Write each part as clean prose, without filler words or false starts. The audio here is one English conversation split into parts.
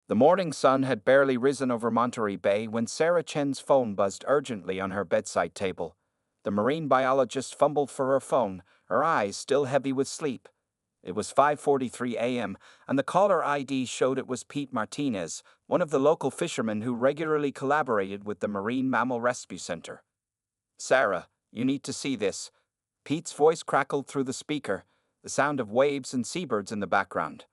The morning sun had barely risen over Monterey Bay when Sarah Chen's phone buzzed urgently on her bedside table. The marine biologist fumbled for her phone, her eyes still heavy with sleep. It was 5:43 a.m., and the caller ID showed it was Pete Martinez, one of the local fishermen who regularly collaborated with the Marine Mammal Rescue Center. "Sarah, you need to see this." Pete's voice crackled through the speaker, the sound of waves and seabirds in the background.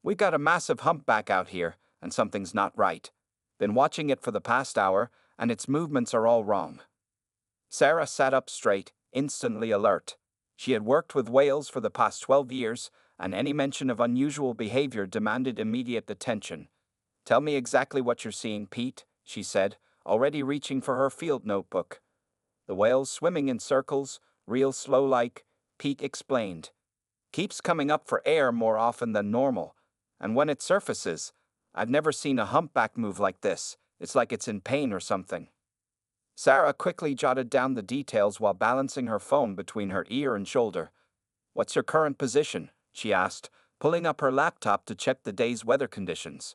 "We've got a massive humpback out here, and something's not right. Been watching it for the past hour, and its movements are all wrong." Sarah sat up straight, instantly alert. She had worked with whales for the past 12 years, and any mention of unusual behavior demanded immediate attention. "Tell me exactly what you're seeing, Pete," she said, already reaching for her field notebook. "The whale's swimming in circles, real slow like," Pete explained. "Keeps coming up for air more often than normal, and when it surfaces, I've never seen a humpback move like this. It's like it's in pain or something." Sarah quickly jotted down the details while balancing her phone between her ear and shoulder. "What's your current position?" she asked, pulling up her laptop to check the day's weather conditions.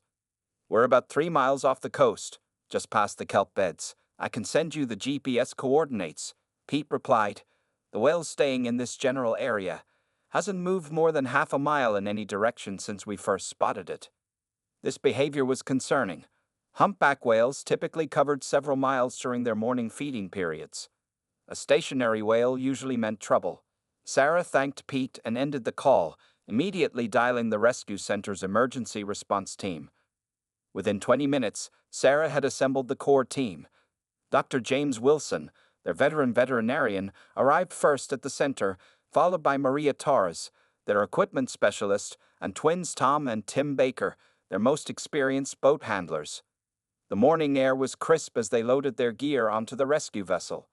"We're about 3 miles off the coast, just past the kelp beds. I can send you the GPS coordinates," Pete replied. "The whale's staying in this general area. Hasn't moved more than half a mile in any direction since we first spotted it." This behavior was concerning. Humpback whales typically covered several miles during their morning feeding periods. A stationary whale usually meant trouble. Sarah thanked Pete and ended the call, immediately dialing the rescue center's emergency response team. Within 20 minutes, Sarah had assembled the core team. Dr. James Wilson, their veteran veterinarian, arrived first at the center, followed by Maria Torres, their equipment specialist, and twins Tom and Tim Baker, their most experienced boat handlers. The morning air was crisp as they loaded their gear onto the rescue vessel.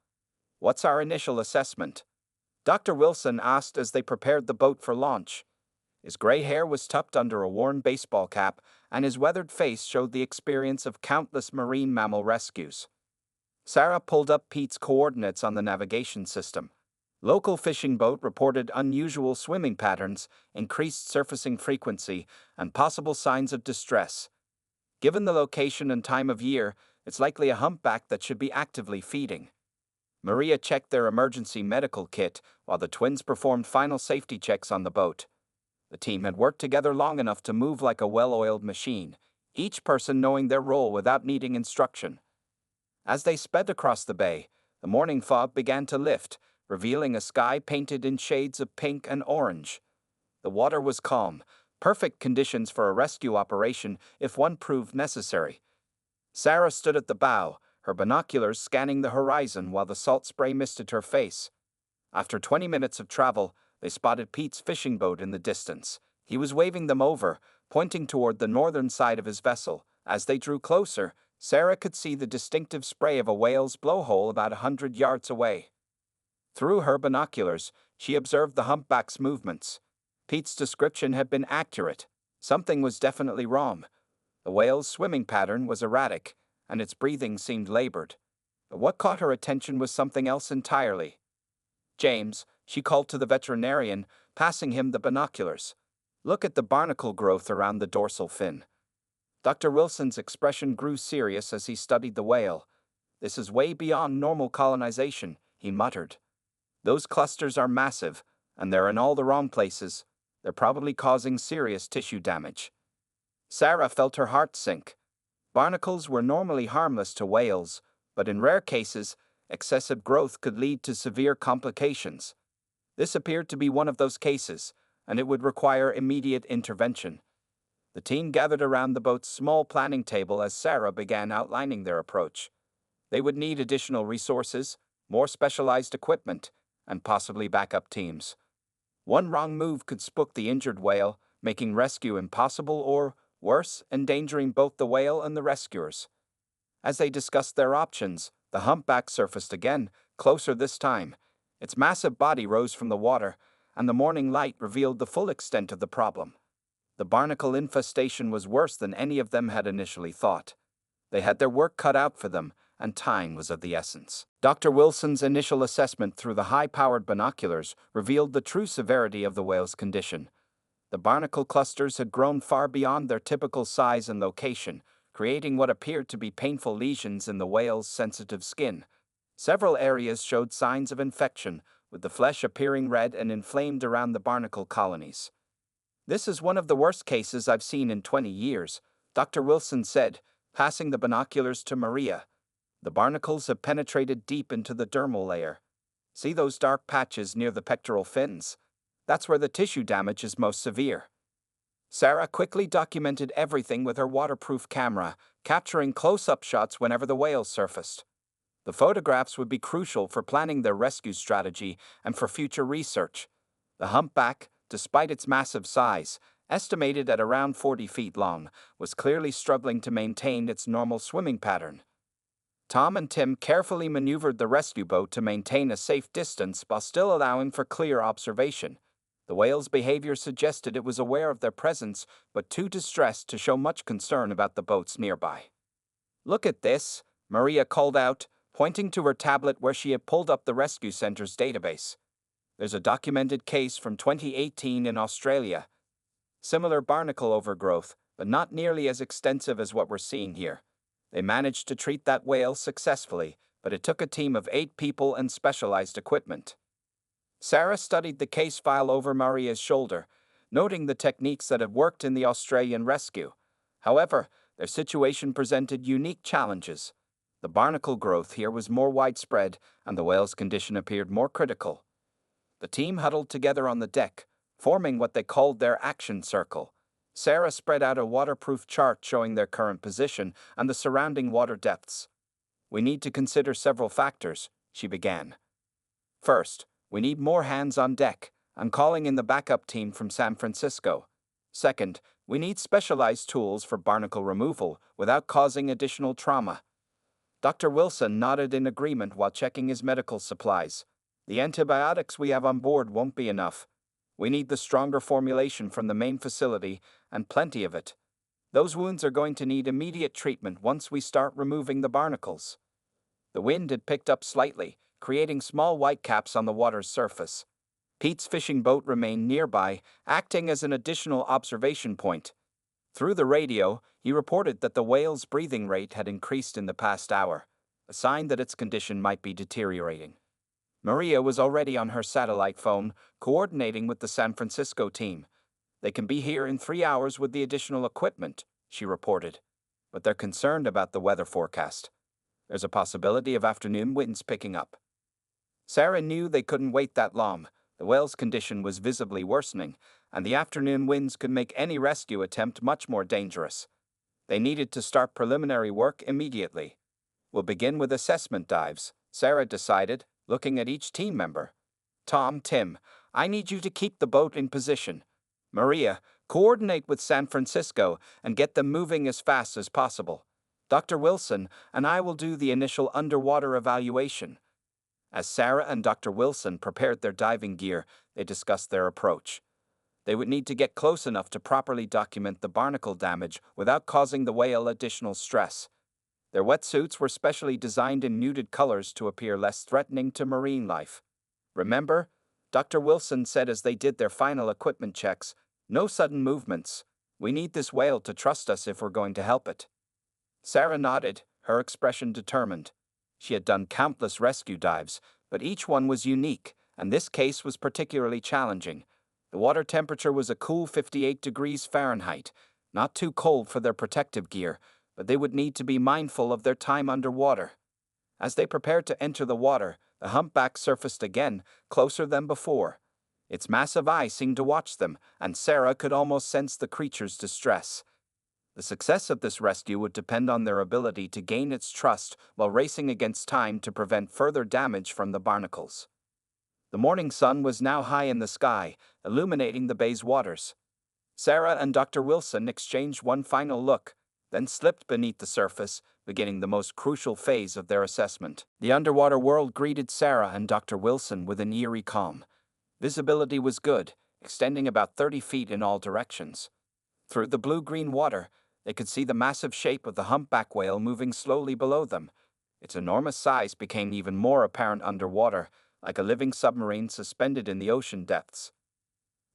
"What's our initial assessment?" Dr. Wilson asked as they prepared the boat for launch. His gray hair was tucked under a worn baseball cap, and his weathered face showed the experience of countless marine mammal rescues. Sarah pulled up Pete's coordinates on the navigation system. Local fishing boat reported unusual swimming patterns, increased surfacing frequency, and possible signs of distress. Given the location and time of year, it's likely a humpback that should be actively feeding. Maria checked their emergency medical kit while the twins performed final safety checks on the boat. The team had worked together long enough to move like a well-oiled machine, each person knowing their role without needing instruction. As they sped across the bay, the morning fog began to lift, revealing a sky painted in shades of pink and orange. The water was calm, perfect conditions for a rescue operation if one proved necessary. Sarah stood at the bow, her binoculars scanning the horizon while the salt spray misted her face. After 20 minutes of travel, they spotted Pete's fishing boat in the distance. He was waving them over, pointing toward the northern side of his vessel. As they drew closer, Sarah could see the distinctive spray of a whale's blowhole about 100 yards away. Through her binoculars, she observed the humpback's movements. Pete's description had been accurate. Something was definitely wrong. The whale's swimming pattern was erratic, and its breathing seemed labored. But what caught her attention was something else entirely. "James," she called to the veterinarian, passing him the binoculars. "Look at the barnacle growth around the dorsal fin." Dr. Wilson's expression grew serious as he studied the whale. "This is way beyond normal colonization," he muttered. "Those clusters are massive, and they're in all the wrong places. They're probably causing serious tissue damage." Sarah felt her heart sink. Barnacles were normally harmless to whales, but in rare cases, excessive growth could lead to severe complications. This appeared to be one of those cases, and it would require immediate intervention. The team gathered around the boat's small planning table as Sarah began outlining their approach. They would need additional resources, more specialized equipment, and possibly backup teams. One wrong move could spook the injured whale, making rescue impossible or, worse, endangering both the whale and the rescuers. As they discussed their options, the humpback surfaced again, closer this time. Its massive body rose from the water, and the morning light revealed the full extent of the problem. The barnacle infestation was worse than any of them had initially thought. They had their work cut out for them, and time was of the essence. Dr. Wilson's initial assessment through the high-powered binoculars revealed the true severity of the whale's condition. The barnacle clusters had grown far beyond their typical size and location, creating what appeared to be painful lesions in the whale's sensitive skin. Several areas showed signs of infection, with the flesh appearing red and inflamed around the barnacle colonies. "This is one of the worst cases I've seen in 20 years," Dr. Wilson said, passing the binoculars to Maria. "The barnacles have penetrated deep into the dermal layer. See those dark patches near the pectoral fins? That's where the tissue damage is most severe." Sarah quickly documented everything with her waterproof camera, capturing close-up shots whenever the whales surfaced. The photographs would be crucial for planning their rescue strategy and for future research. The humpback, despite its massive size, estimated at around 40 feet long, was clearly struggling to maintain its normal swimming pattern. Tom and Tim carefully maneuvered the rescue boat to maintain a safe distance while still allowing for clear observation. The whale's behavior suggested it was aware of their presence, but too distressed to show much concern about the boats nearby. "Look at this," Maria called out, pointing to her tablet where she had pulled up the rescue center's database. "There's a documented case from 2018 in Australia. Similar barnacle overgrowth, but not nearly as extensive as what we're seeing here. They managed to treat that whale successfully, but it took a team of 8 people and specialized equipment." Sarah studied the case file over Maria's shoulder, noting the techniques that had worked in the Australian rescue. However, their situation presented unique challenges. The barnacle growth here was more widespread, and the whale's condition appeared more critical. The team huddled together on the deck, forming what they called their action circle. Sarah spread out a waterproof chart showing their current position and the surrounding water depths. "We need to consider several factors," she began. "First, we need more hands on deck. I'm calling in the backup team from San Francisco. Second, we need specialized tools for barnacle removal without causing additional trauma." Dr. Wilson nodded in agreement while checking his medical supplies. "The antibiotics we have on board won't be enough. We need the stronger formulation from the main facility, and plenty of it. Those wounds are going to need immediate treatment once we start removing the barnacles." The wind had picked up slightly, creating small whitecaps on the water's surface. Pete's fishing boat remained nearby, acting as an additional observation point. Through the radio, he reported that the whale's breathing rate had increased in the past hour, a sign that its condition might be deteriorating. Maria was already on her satellite phone, coordinating with the San Francisco team. "They can be here in 3 hours with the additional equipment," she reported. "But they're concerned about the weather forecast. There's a possibility of afternoon winds picking up." Sarah knew they couldn't wait that long. The whale's condition was visibly worsening, and the afternoon winds could make any rescue attempt much more dangerous. They needed to start preliminary work immediately. "We'll begin with assessment dives," Sarah decided, looking at each team member. "Tom, Tim, I need you to keep the boat in position. Maria, coordinate with San Francisco and get them moving as fast as possible. Dr. Wilson and I will do the initial underwater evaluation." As Sarah and Dr. Wilson prepared their diving gear, they discussed their approach. They would need to get close enough to properly document the barnacle damage without causing the whale additional stress. Their wetsuits were specially designed in muted colors to appear less threatening to marine life. "Remember," Dr. Wilson said as they did their final equipment checks, "no sudden movements. We need this whale to trust us if we're going to help it." Sarah nodded, her expression determined. She had done countless rescue dives, but each one was unique, and this case was particularly challenging. The water temperature was a cool 58 degrees Fahrenheit, not too cold for their protective gear, but they would need to be mindful of their time underwater. As they prepared to enter the water, the humpback surfaced again, closer than before. Its massive eyes seemed to watch them, and Sarah could almost sense the creature's distress. The success of this rescue would depend on their ability to gain its trust while racing against time to prevent further damage from the barnacles. The morning sun was now high in the sky, illuminating the bay's waters. Sarah and Dr. Wilson exchanged one final look, then slipped beneath the surface, beginning the most crucial phase of their assessment. The underwater world greeted Sarah and Dr. Wilson with an eerie calm. Visibility was good, extending about 30 feet in all directions. Through the blue-green water, they could see the massive shape of the humpback whale moving slowly below them. Its enormous size became even more apparent underwater, like a living submarine suspended in the ocean depths.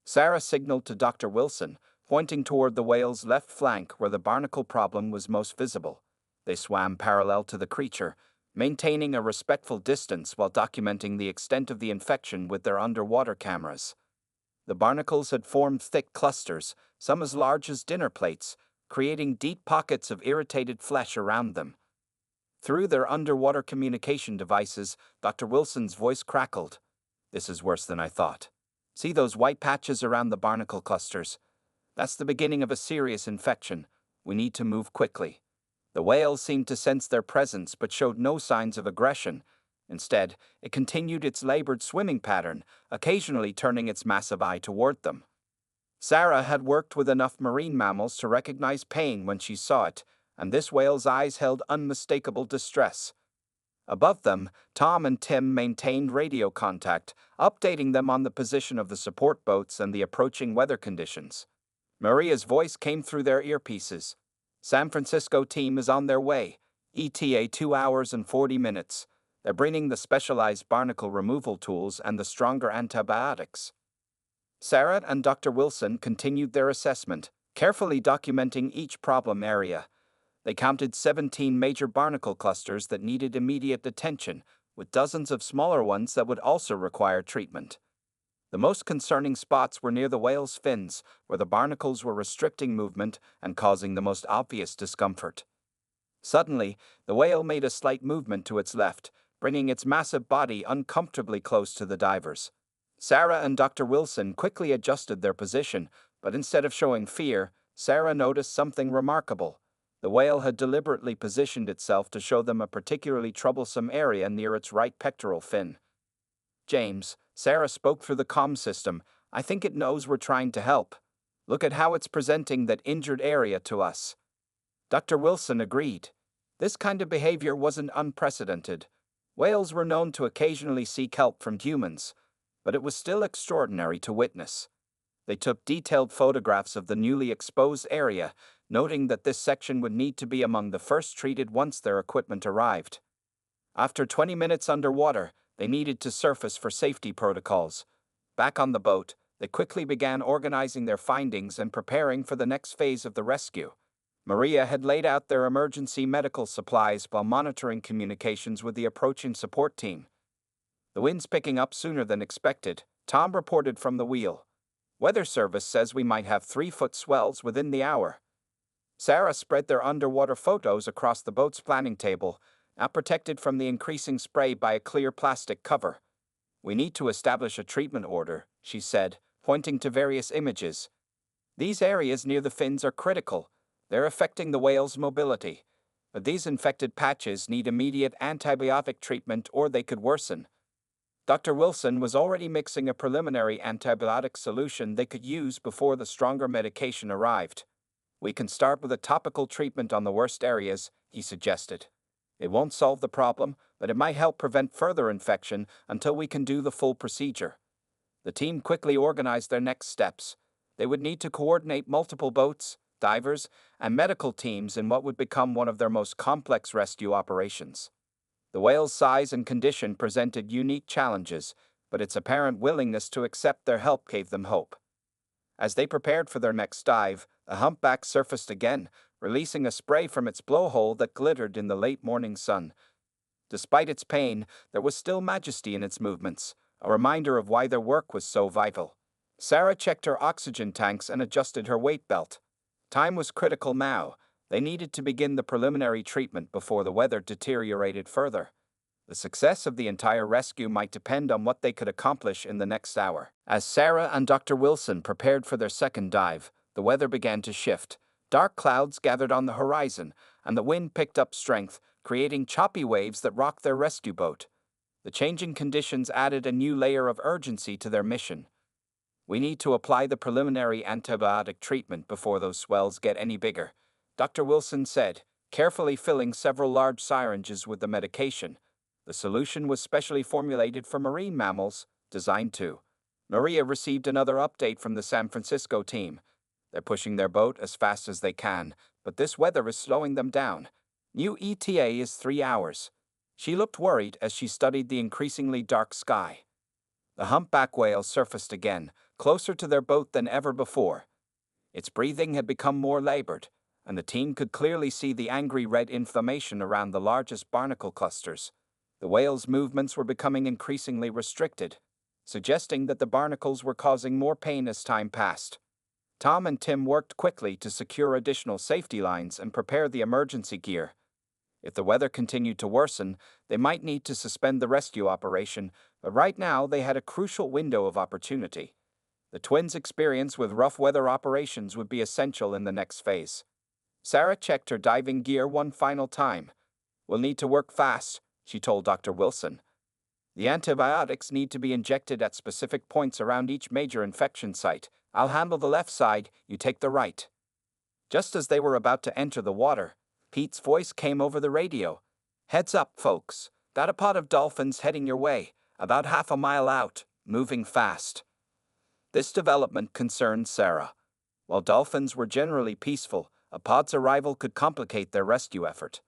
Sarah signaled to Dr. Wilson, pointing toward the whale's left flank where the barnacle problem was most visible. They swam parallel to the creature, maintaining a respectful distance while documenting the extent of the infection with their underwater cameras. The barnacles had formed thick clusters, some as large as dinner plates, creating deep pockets of irritated flesh around them. Through their underwater communication devices, Dr. Wilson's voice crackled. "This is worse than I thought. See those white patches around the barnacle clusters? That's the beginning of a serious infection. We need to move quickly." The whale seemed to sense their presence but showed no signs of aggression. Instead, it continued its labored swimming pattern, occasionally turning its massive eye toward them. Sarah had worked with enough marine mammals to recognize pain when she saw it, and this whale's eyes held unmistakable distress. Above them, Tom and Tim maintained radio contact, updating them on the position of the support boats and the approaching weather conditions. Maria's voice came through their earpieces. "San Francisco team is on their way. ETA 2 hours and 40 minutes. They're bringing the specialized barnacle removal tools and the stronger antibiotics." Sarah and Dr. Wilson continued their assessment, carefully documenting each problem area. They counted 17 major barnacle clusters that needed immediate attention, with dozens of smaller ones that would also require treatment. The most concerning spots were near the whale's fins, where the barnacles were restricting movement and causing the most obvious discomfort. Suddenly, the whale made a slight movement to its left, bringing its massive body uncomfortably close to the divers. Sarah and Dr. Wilson quickly adjusted their position, but instead of showing fear, Sarah noticed something remarkable. The whale had deliberately positioned itself to show them a particularly troublesome area near its right pectoral fin. "James," Sarah spoke through the comm system, "I think it knows we're trying to help. Look at how it's presenting that injured area to us." Dr. Wilson agreed. This kind of behavior wasn't unprecedented. Whales were known to occasionally seek help from humans, but it was still extraordinary to witness. They took detailed photographs of the newly exposed area, noting that this section would need to be among the first treated once their equipment arrived. After 20 minutes underwater, they needed to surface for safety protocols. Back on the boat, they quickly began organizing their findings and preparing for the next phase of the rescue. Maria had laid out their emergency medical supplies while monitoring communications with the approaching support team. "The wind's picking up sooner than expected," Tom reported from the wheel. "Weather Service says we might have 3-foot swells within the hour." Sarah spread their underwater photos across the boat's planning table, now protected from the increasing spray by a clear plastic cover. "We need to establish a treatment order," she said, pointing to various images. "These areas near the fins are critical. They're affecting the whale's mobility. But these infected patches need immediate antibiotic treatment or they could worsen." Dr. Wilson was already mixing a preliminary antibiotic solution they could use before the stronger medication arrived. "We can start with a topical treatment on the worst areas," he suggested. "It won't solve the problem, but it might help prevent further infection until we can do the full procedure." The team quickly organized their next steps. They would need to coordinate multiple boats, divers, and medical teams in what would become one of their most complex rescue operations. The whale's size and condition presented unique challenges, but its apparent willingness to accept their help gave them hope. As they prepared for their next dive, the humpback surfaced again, releasing a spray from its blowhole that glittered in the late morning sun. Despite its pain, there was still majesty in its movements, a reminder of why their work was so vital. Sarah checked her oxygen tanks and adjusted her weight belt. Time was critical now. They needed to begin the preliminary treatment before the weather deteriorated further. The success of the entire rescue might depend on what they could accomplish in the next hour. As Sarah and Dr. Wilson prepared for their second dive, the weather began to shift. Dark clouds gathered on the horizon, and the wind picked up strength, creating choppy waves that rocked their rescue boat. The changing conditions added a new layer of urgency to their mission. "We need to apply the preliminary antibiotic treatment before those swells get any bigger," Dr. Wilson said, carefully filling several large syringes with the medication. The solution was specially formulated for marine mammals, designed to. Maria received another update from the San Francisco team. "They're pushing their boat as fast as they can, but this weather is slowing them down. New ETA is 3 hours. She looked worried as she studied the increasingly dark sky. The humpback whale surfaced again, closer to their boat than ever before. Its breathing had become more labored, and the team could clearly see the angry red inflammation around the largest barnacle clusters. The whale's movements were becoming increasingly restricted, suggesting that the barnacles were causing more pain as time passed. Tom and Tim worked quickly to secure additional safety lines and prepare the emergency gear. If the weather continued to worsen, they might need to suspend the rescue operation, but right now they had a crucial window of opportunity. The twins' experience with rough weather operations would be essential in the next phase. Sarah checked her diving gear one final time. "We'll need to work fast," she told Dr. Wilson. "The antibiotics need to be injected at specific points around each major infection site. I'll handle the left side, you take the right." Just as they were about to enter the water, Pete's voice came over the radio. "Heads up, folks. Got a pod of dolphins heading your way, about half a mile out, moving fast." This development concerned Sarah. While dolphins were generally peaceful, a pod's arrival could complicate their rescue effort.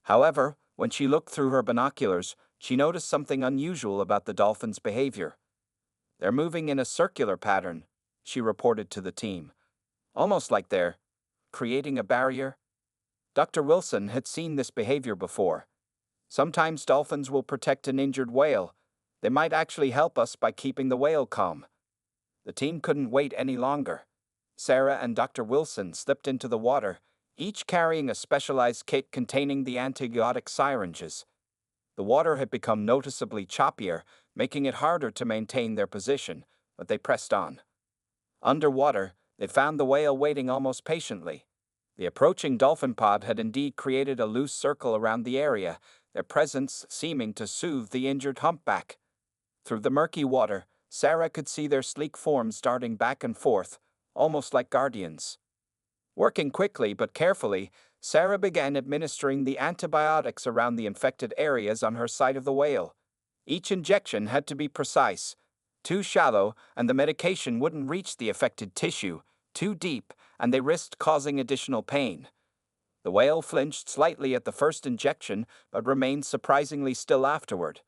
However, when she looked through her binoculars, she noticed something unusual about the dolphins' behavior. "They're moving in a circular pattern," she reported to the team. "Almost like they're creating a barrier." Dr. Wilson had seen this behavior before. Sometimes dolphins will protect an injured whale. They might actually help us by keeping the whale calm. The team couldn't wait any longer. Sarah and Dr. Wilson slipped into the water, each carrying a specialized kit containing the antibiotic syringes. The water had become noticeably choppier, making it harder to maintain their position, but they pressed on. Underwater, they found the whale waiting almost patiently. The approaching dolphin pod had indeed created a loose circle around the area, their presence seeming to soothe the injured humpback. Through the murky water, Sarah could see their sleek forms darting back and forth, almost like guardians. Working quickly but carefully, Sarah began administering the antibiotics around the infected areas on her side of the whale. Each injection had to be precise. Too shallow, and the medication wouldn't reach the affected tissue. Too deep, and they risked causing additional pain. The whale flinched slightly at the first injection, but remained surprisingly still afterward.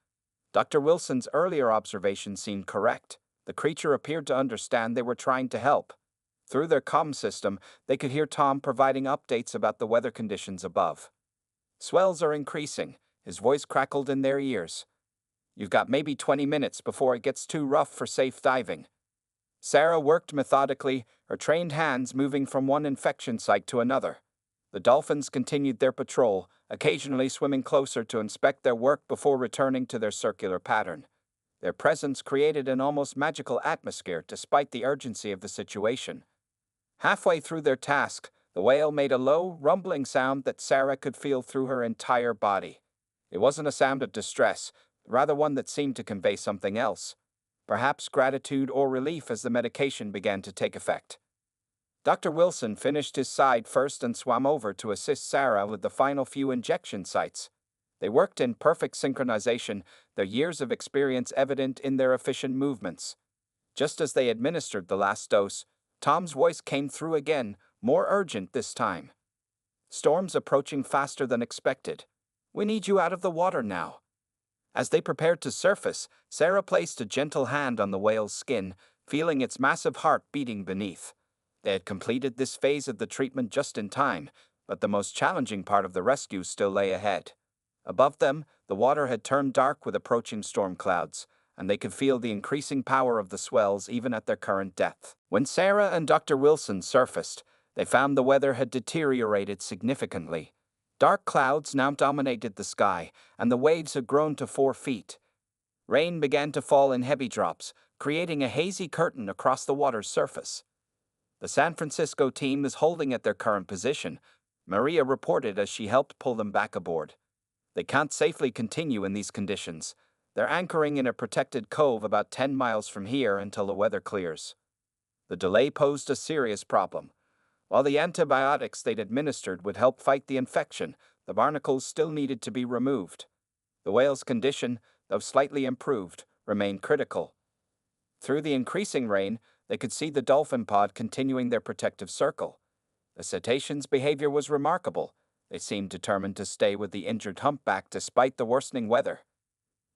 Dr. Wilson's earlier observation seemed correct. The creature appeared to understand they were trying to help. Through their comm system, they could hear Tom providing updates about the weather conditions above. "Swells are increasing," his voice crackled in their ears. "You've got maybe 20 minutes before it gets too rough for safe diving." Sarah worked methodically, her trained hands moving from one infection site to another. The dolphins continued their patrol, occasionally swimming closer to inspect their work before returning to their circular pattern. Their presence created an almost magical atmosphere despite the urgency of the situation. Halfway through their task, the whale made a low, rumbling sound that Sarah could feel through her entire body. It wasn't a sound of distress, rather one that seemed to convey something else. Perhaps gratitude or relief as the medication began to take effect. Dr. Wilson finished his side first and swam over to assist Sarah with the final few injection sites. They worked in perfect synchronization, their years of experience evident in their efficient movements. Just as they administered the last dose, Tom's voice came through again, more urgent this time. "Storm's approaching faster than expected. We need you out of the water now." As they prepared to surface, Sarah placed a gentle hand on the whale's skin, feeling its massive heart beating beneath. They had completed this phase of the treatment just in time, but the most challenging part of the rescue still lay ahead. Above them, the water had turned dark with approaching storm clouds, and they could feel the increasing power of the swells even at their current depth. When Sarah and Dr. Wilson surfaced, they found the weather had deteriorated significantly. Dark clouds now dominated the sky, and the waves had grown to 4 feet. Rain began to fall in heavy drops, creating a hazy curtain across the water's surface. The San Francisco team is holding at their current position, Maria reported as she helped pull them back aboard. They can't safely continue in these conditions. They're anchoring in a protected cove about 10 miles from here until the weather clears. The delay posed a serious problem. While the antibiotics they'd administered would help fight the infection, the barnacles still needed to be removed. The whale's condition, though slightly improved, remained critical. Through the increasing rain, they could see the dolphin pod continuing their protective circle. The cetacean's behavior was remarkable. They seemed determined to stay with the injured humpback despite the worsening weather.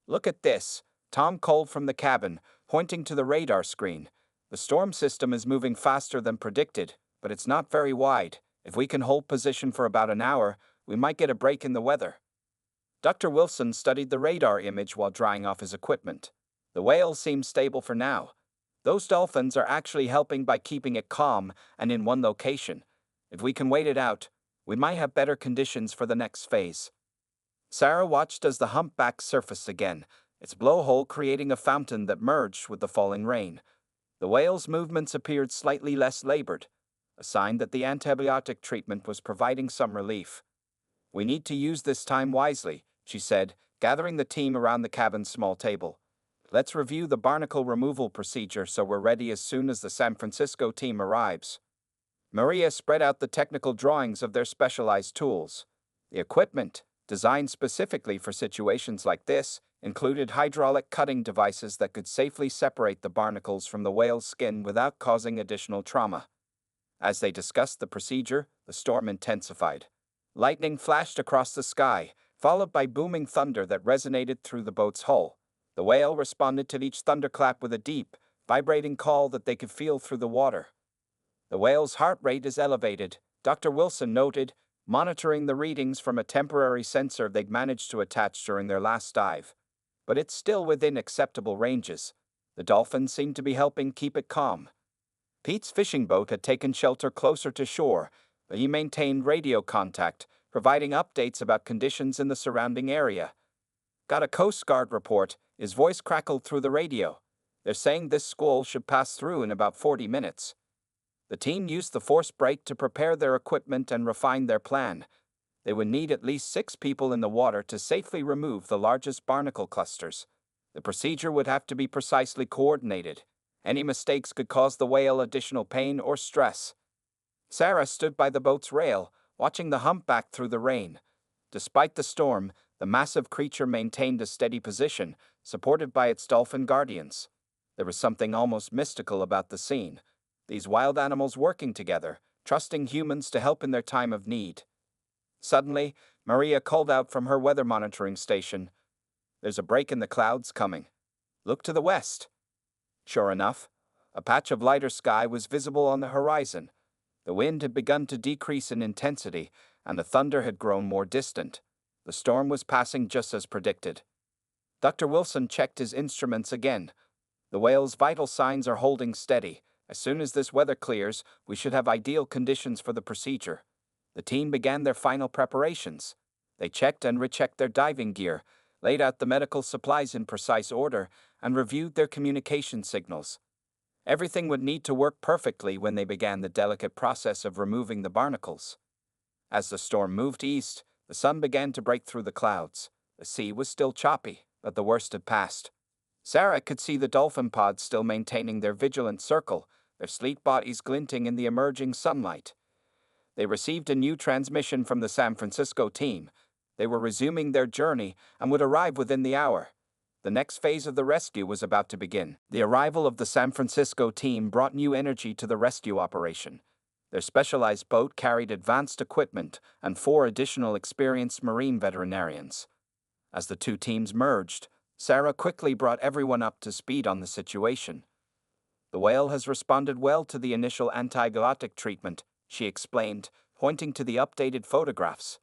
"Look at this," Tom called from the cabin, pointing to the radar screen. The storm system is moving faster than predicted, but it's not very wide. If we can hold position for about an hour, we might get a break in the weather. Dr. Wilson studied the radar image while drying off his equipment. The whale seems stable for now. Those dolphins are actually helping by keeping it calm and in one location. If we can wait it out, we might have better conditions for the next phase. Sarah watched as the humpback surfaced again, its blowhole creating a fountain that merged with the falling rain. The whale's movements appeared slightly less labored, a sign that the antibiotic treatment was providing some relief. "We need to use this time wisely," she said, gathering the team around the cabin's small table. "Let's review the barnacle removal procedure so we're ready as soon as the San Francisco team arrives." Maria spread out the technical drawings of their specialized tools. The equipment, designed specifically for situations like this, included hydraulic cutting devices that could safely separate the barnacles from the whale's skin without causing additional trauma. As they discussed the procedure, the storm intensified. Lightning flashed across the sky, followed by booming thunder that resonated through the boat's hull. The whale responded to each thunderclap with a deep, vibrating call that they could feel through the water. "The whale's heart rate is elevated," Dr. Wilson noted, monitoring the readings from a temporary sensor they'd managed to attach during their last dive. "But it's still within acceptable ranges. The dolphins seem to be helping keep it calm." Pete's fishing boat had taken shelter closer to shore, but he maintained radio contact, providing updates about conditions in the surrounding area. "Got a Coast Guard report," his voice crackled through the radio. "They're saying this squall should pass through in about 40 minutes. The team used the force break to prepare their equipment and refine their plan. They would need at least 6 people in the water to safely remove the largest barnacle clusters. The procedure would have to be precisely coordinated. Any mistakes could cause the whale additional pain or stress. Sarah stood by the boat's rail, watching the humpback through the rain. Despite the storm, the massive creature maintained a steady position, supported by its dolphin guardians. There was something almost mystical about the scene. These wild animals working together, trusting humans to help in their time of need. Suddenly, Maria called out from her weather monitoring station. "There's a break in the clouds coming. Look to the west." Sure enough, a patch of lighter sky was visible on the horizon. The wind had begun to decrease in intensity, and the thunder had grown more distant. The storm was passing just as predicted. Dr. Wilson checked his instruments again. "The whale's vital signs are holding steady. As soon as this weather clears, we should have ideal conditions for the procedure." The team began their final preparations. They checked and rechecked their diving gear, laid out the medical supplies in precise order, and reviewed their communication signals. Everything would need to work perfectly when they began the delicate process of removing the barnacles. As the storm moved east, the sun began to break through the clouds. The sea was still choppy, but the worst had passed. Sarah could see the dolphin pods still maintaining their vigilant circle, their sleek bodies glinting in the emerging sunlight. They received a new transmission from the San Francisco team. They were resuming their journey and would arrive within the hour. The next phase of the rescue was about to begin. The arrival of the San Francisco team brought new energy to the rescue operation. Their specialized boat carried advanced equipment and 4 additional experienced marine veterinarians. As the two teams merged, Sarah quickly brought everyone up to speed on the situation. "The whale has responded well to the initial antibiotic treatment," she explained, pointing to the updated photographs.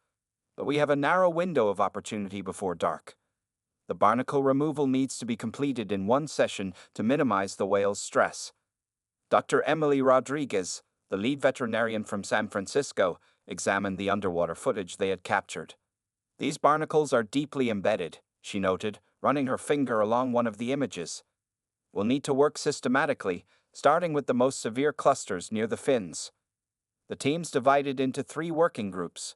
"But we have a narrow window of opportunity before dark. The barnacle removal needs to be completed in one session to minimize the whale's stress." Dr. Emily Rodriguez, the lead veterinarian from San Francisco, examined the underwater footage they had captured. "These barnacles are deeply embedded," she noted, running her finger along one of the images. "We'll need to work systematically, starting with the most severe clusters near the fins." The teams divided into 3 working groups.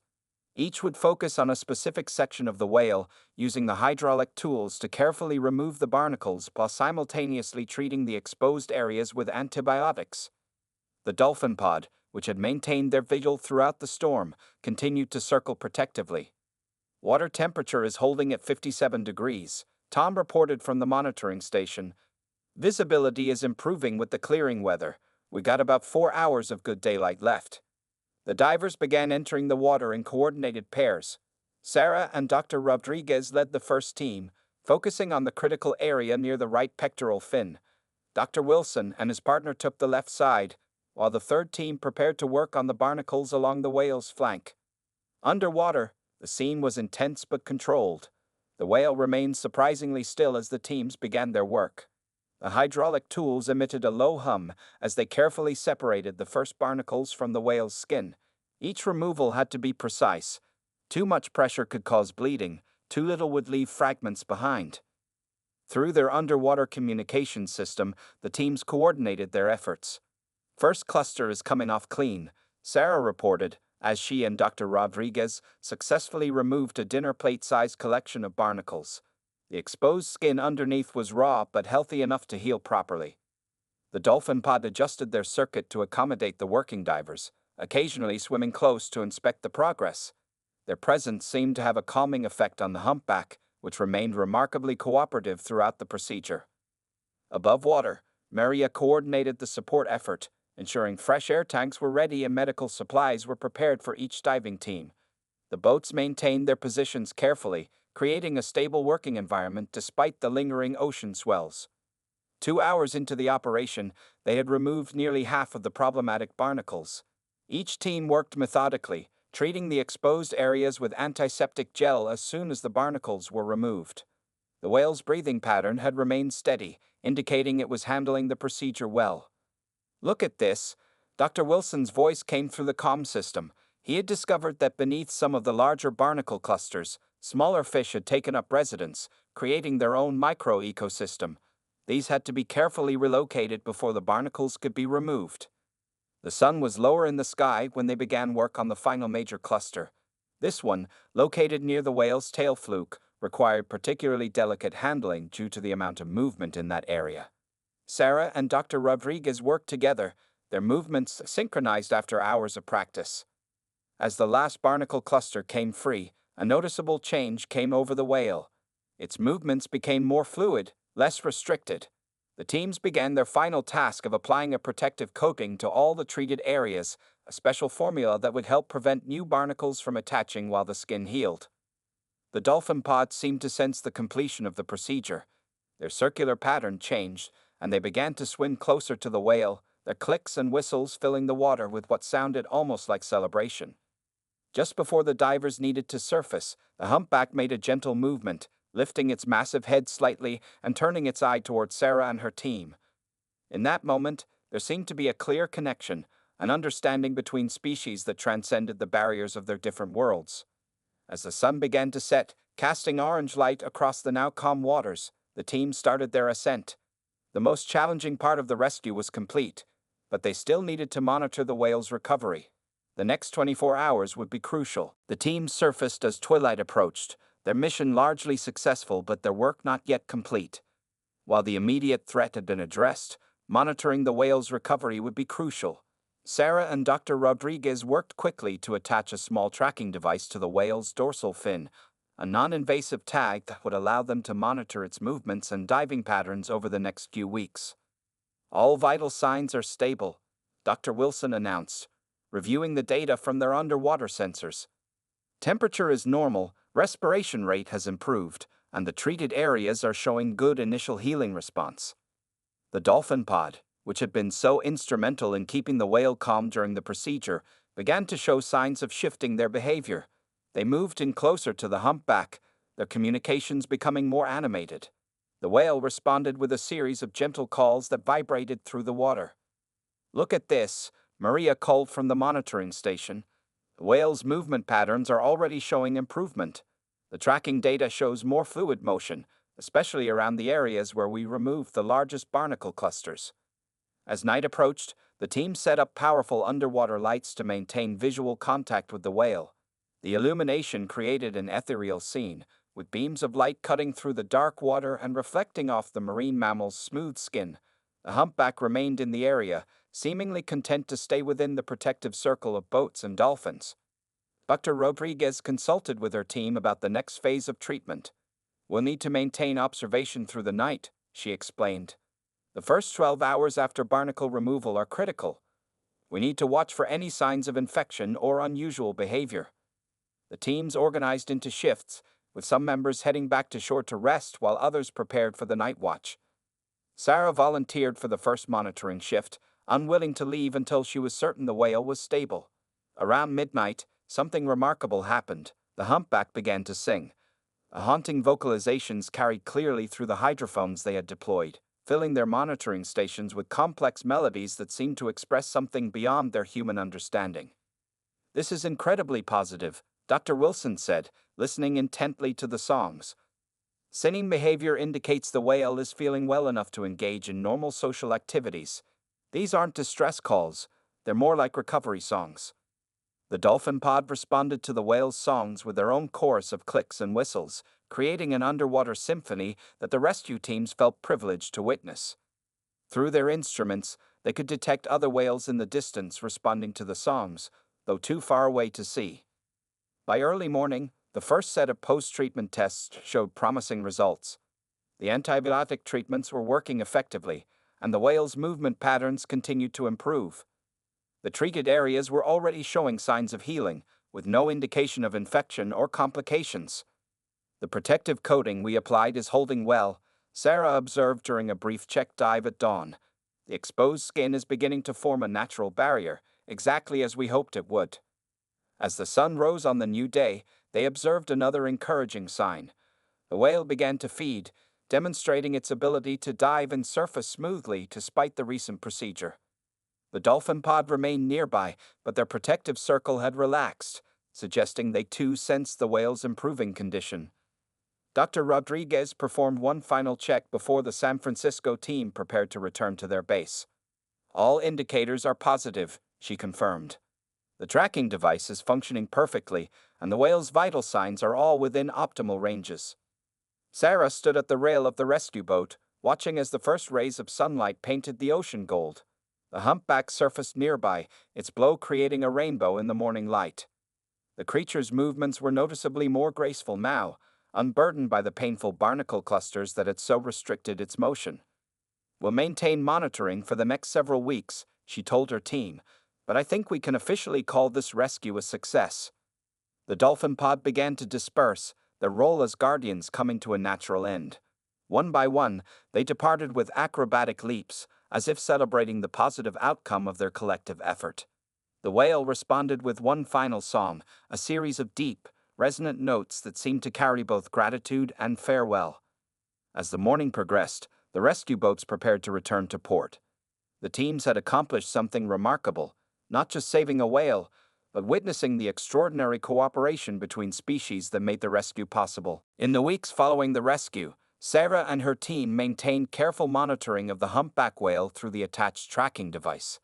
Each would focus on a specific section of the whale, using the hydraulic tools to carefully remove the barnacles while simultaneously treating the exposed areas with antibiotics. The dolphin pod, which had maintained their vigil throughout the storm, continued to circle protectively. "Water temperature is holding at 57 degrees, Tom reported from the monitoring station. "Visibility is improving with the clearing weather. We got about 4 hours of good daylight left." The divers began entering the water in coordinated pairs. Sarah and Dr. Rodriguez led the first team, focusing on the critical area near the right pectoral fin. Dr. Wilson and his partner took the left side, while the third team prepared to work on the barnacles along the whale's flank. Underwater, the scene was intense but controlled. The whale remained surprisingly still as the teams began their work. The hydraulic tools emitted a low hum as they carefully separated the first barnacles from the whale's skin. Each removal had to be precise. Too much pressure could cause bleeding, too little would leave fragments behind. Through their underwater communication system, the teams coordinated their efforts. "First cluster is coming off clean," Sarah reported, as she and Dr. Rodriguez successfully removed a dinner plate-sized collection of barnacles. The exposed skin underneath was raw but healthy enough to heal properly. The dolphin pod adjusted their circuit to accommodate the working divers, occasionally swimming close to inspect the progress. Their presence seemed to have a calming effect on the humpback, which remained remarkably cooperative throughout the procedure. Above water, Maria coordinated the support effort, ensuring fresh air tanks were ready and medical supplies were prepared for each diving team. The boats maintained their positions carefully, creating a stable working environment despite the lingering ocean swells. 2 hours into the operation, they had removed nearly half of the problematic barnacles. Each team worked methodically, treating the exposed areas with antiseptic gel as soon as the barnacles were removed. The whale's breathing pattern had remained steady, indicating it was handling the procedure well. "Look at this." Dr. Wilson's voice came through the comm system. He had discovered that beneath some of the larger barnacle clusters, smaller fish had taken up residence, creating their own micro-ecosystem. These had to be carefully relocated before the barnacles could be removed. The sun was lower in the sky when they began work on the final major cluster. This one, located near the whale's tail fluke, required particularly delicate handling due to the amount of movement in that area. Sarah and Dr. Rodriguez worked together, their movements synchronized after hours of practice. As the last barnacle cluster came free, a noticeable change came over the whale. Its movements became more fluid, less restricted. The teams began their final task of applying a protective coating to all the treated areas, a special formula that would help prevent new barnacles from attaching while the skin healed. The dolphin pods seemed to sense the completion of the procedure. Their circular pattern changed, and they began to swim closer to the whale, their clicks and whistles filling the water with what sounded almost like celebration. Just before the divers needed to surface, the humpback made a gentle movement, lifting its massive head slightly and turning its eye toward Sarah and her team. In that moment, there seemed to be a clear connection, an understanding between species that transcended the barriers of their different worlds. As the sun began to set, casting orange light across the now calm waters, the team started their ascent. The most challenging part of the rescue was complete, but they still needed to monitor the whale's recovery. The next 24 hours would be crucial. The team surfaced as twilight approached, their mission largely successful but their work not yet complete. While the immediate threat had been addressed, monitoring the whale's recovery would be crucial. Sarah and Dr. Rodriguez worked quickly to attach a small tracking device to the whale's dorsal fin, a non-invasive tag that would allow them to monitor its movements and diving patterns over the next few weeks. "All vital signs are stable," Dr. Wilson announced, reviewing the data from their underwater sensors. "Temperature is normal, respiration rate has improved, and the treated areas are showing good initial healing response." The dolphin pod, which had been so instrumental in keeping the whale calm during the procedure, began to show signs of shifting their behavior. They moved in closer to the humpback, their communications becoming more animated. The whale responded with a series of gentle calls that vibrated through the water. "Look at this," Maria called from the monitoring station. "The whale's movement patterns are already showing improvement. The tracking data shows more fluid motion, especially around the areas where we removed the largest barnacle clusters." As night approached, the team set up powerful underwater lights to maintain visual contact with the whale. The illumination created an ethereal scene, with beams of light cutting through the dark water and reflecting off the marine mammal's smooth skin. The humpback remained in the area, seemingly content to stay within the protective circle of boats and dolphins. Dr. Rodriguez consulted with her team about the next phase of treatment. "We'll need to maintain observation through the night," she explained. "The first 12 hours after barnacle removal are critical. We need to watch for any signs of infection or unusual behavior." The teams organized into shifts, with some members heading back to shore to rest while others prepared for the night watch. Sarah volunteered for the first monitoring shift, unwilling to leave until she was certain the whale was stable. Around midnight, something remarkable happened. The humpback began to sing. Haunting vocalizations carried clearly through the hydrophones they had deployed, filling their monitoring stations with complex melodies that seemed to express something beyond their human understanding. "This is incredibly positive," Dr. Wilson said, listening intently to the songs. "Singing behavior indicates the whale is feeling well enough to engage in normal social activities. These aren't distress calls, they're more like recovery songs." The dolphin pod responded to the whale's songs with their own chorus of clicks and whistles, creating an underwater symphony that the rescue teams felt privileged to witness. Through their instruments, they could detect other whales in the distance responding to the songs, though too far away to see. By early morning, the first set of post-treatment tests showed promising results. The antibiotic treatments were working effectively, and the whale's movement patterns continued to improve. The treated areas were already showing signs of healing, with no indication of infection or complications. "The protective coating we applied is holding well," Sarah observed during a brief check dive at dawn. "The exposed skin is beginning to form a natural barrier, exactly as we hoped it would." As the sun rose on the new day, they observed another encouraging sign. The whale began to feed, demonstrating its ability to dive and surface smoothly despite the recent procedure. The dolphin pod remained nearby, but their protective circle had relaxed, suggesting they too sensed the whale's improving condition. Dr. Rodriguez performed one final check before the San Francisco team prepared to return to their base. "All indicators are positive," she confirmed. "The tracking device is functioning perfectly, and the whale's vital signs are all within optimal ranges." Sarah stood at the rail of the rescue boat, watching as the first rays of sunlight painted the ocean gold. The humpback surfaced nearby, its blow creating a rainbow in the morning light. The creature's movements were noticeably more graceful now, unburdened by the painful barnacle clusters that had so restricted its motion. "We'll maintain monitoring for the next several weeks," she told her team, "but I think we can officially call this rescue a success." The dolphin pod began to disperse, their role as guardians coming to a natural end. One by one, they departed with acrobatic leaps, as if celebrating the positive outcome of their collective effort. The whale responded with one final song, a series of deep, resonant notes that seemed to carry both gratitude and farewell. As the morning progressed, the rescue boats prepared to return to port. The teams had accomplished something remarkable, not just saving a whale, but witnessing the extraordinary cooperation between species that made the rescue possible. In the weeks following the rescue, Sarah and her team maintained careful monitoring of the humpback whale through the attached tracking device.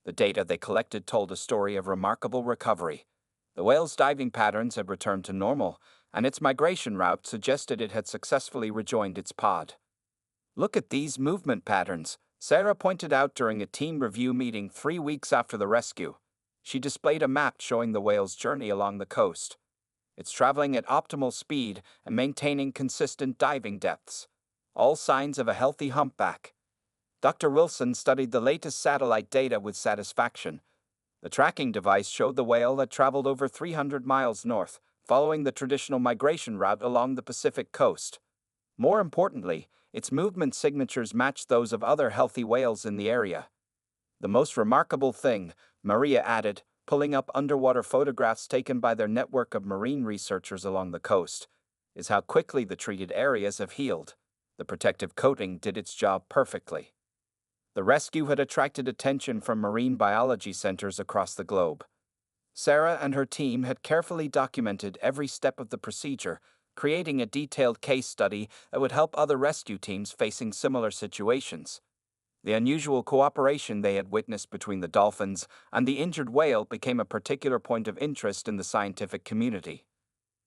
The data they collected told a story of remarkable recovery. The whale's diving patterns had returned to normal, and its migration route suggested it had successfully rejoined its pod. "Look at these movement patterns," Sarah pointed out during a team review meeting 3 weeks after the rescue. She displayed a map showing the whale's journey along the coast. "It's traveling at optimal speed and maintaining consistent diving depths. All signs of a healthy humpback." Dr. Wilson studied the latest satellite data with satisfaction. The tracking device showed the whale had traveled over 300 miles north, following the traditional migration route along the Pacific coast. More importantly, its movement signatures matched those of other healthy whales in the area. "The most remarkable thing," Maria added, pulling up underwater photographs taken by their network of marine researchers along the coast, "is how quickly the treated areas have healed. The protective coating did its job perfectly." The rescue had attracted attention from marine biology centers across the globe. Sarah and her team had carefully documented every step of the procedure, creating a detailed case study that would help other rescue teams facing similar situations. The unusual cooperation they had witnessed between the dolphins and the injured whale became a particular point of interest in the scientific community.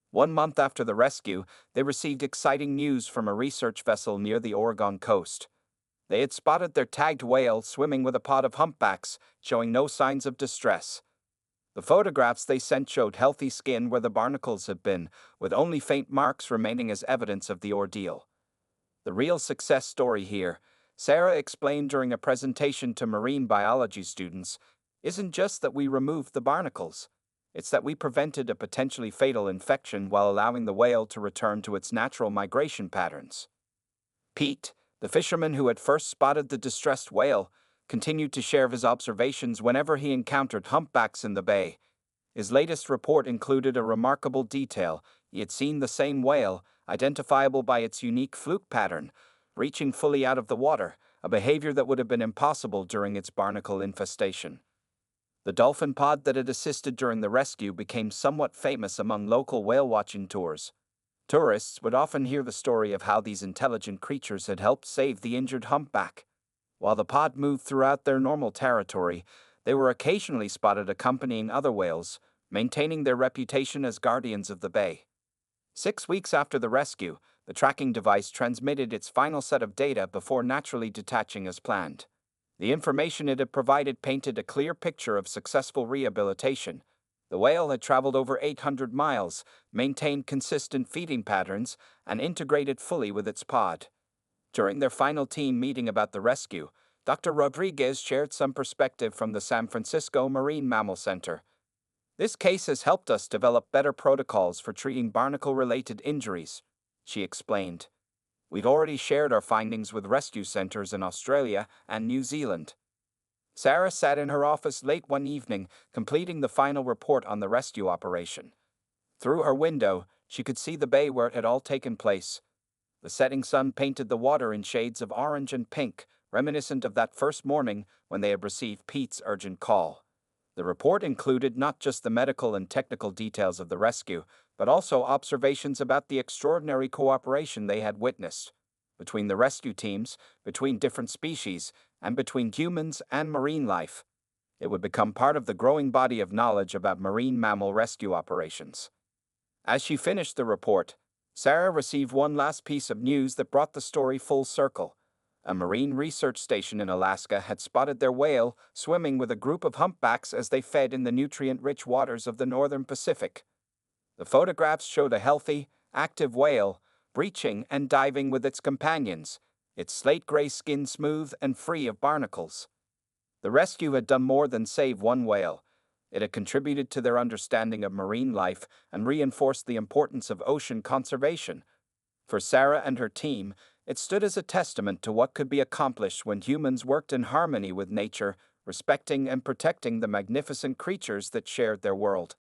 1 month after the rescue, they received exciting news from a research vessel near the Oregon coast. They had spotted their tagged whale swimming with a pod of humpbacks, showing no signs of distress. The photographs they sent showed healthy skin where the barnacles had been, with only faint marks remaining as evidence of the ordeal. "The real success story here," Sarah explained during a presentation to marine biology students, "isn't just that we removed the barnacles. It's that we prevented a potentially fatal infection while allowing the whale to return to its natural migration patterns." Pete, The fisherman who had first spotted the distressed whale continued to share his observations whenever he encountered humpbacks in the bay. His latest report included a remarkable detail. He had seen the same whale, identifiable by its unique fluke pattern, reaching fully out of the water, a behavior that would have been impossible during its barnacle infestation. The dolphin pod that had assisted during the rescue became somewhat famous among local whale-watching tours. Tourists would often hear the story of how these intelligent creatures had helped save the injured humpback. While the pod moved throughout their normal territory, they were occasionally spotted accompanying other whales, maintaining their reputation as guardians of the bay. 6 weeks after the rescue, the tracking device transmitted its final set of data before naturally detaching as planned. The information it had provided painted a clear picture of successful rehabilitation. The whale had traveled over 800 miles, maintained consistent feeding patterns, and integrated fully with its pod. During their final team meeting about the rescue, Dr. Rodriguez shared some perspective from the San Francisco Marine Mammal Center. "This case has helped us develop better protocols for treating barnacle-related injuries," she explained. "We've already shared our findings with rescue centers in Australia and New Zealand." Sarah sat in her office late one evening, completing the final report on the rescue operation. Through her window, she could see the bay where it had all taken place. The setting sun painted the water in shades of orange and pink, reminiscent of that first morning when they had received Pete's urgent call. The report included not just the medical and technical details of the rescue, but also observations about the extraordinary cooperation they had witnessed between the rescue teams, between different species, and between humans and marine life. It would become part of the growing body of knowledge about marine mammal rescue operations. As she finished the report, Sarah received one last piece of news that brought the story full circle. A marine research station in Alaska had spotted their whale swimming with a group of humpbacks as they fed in the nutrient-rich waters of the northern Pacific. The photographs showed a healthy, active whale, breaching and diving with its companions, its slate-gray skin smooth and free of barnacles. The rescue had done more than save one whale. It had contributed to their understanding of marine life and reinforced the importance of ocean conservation. For Sarah and her team, it stood as a testament to what could be accomplished when humans worked in harmony with nature, respecting and protecting the magnificent creatures that shared their world.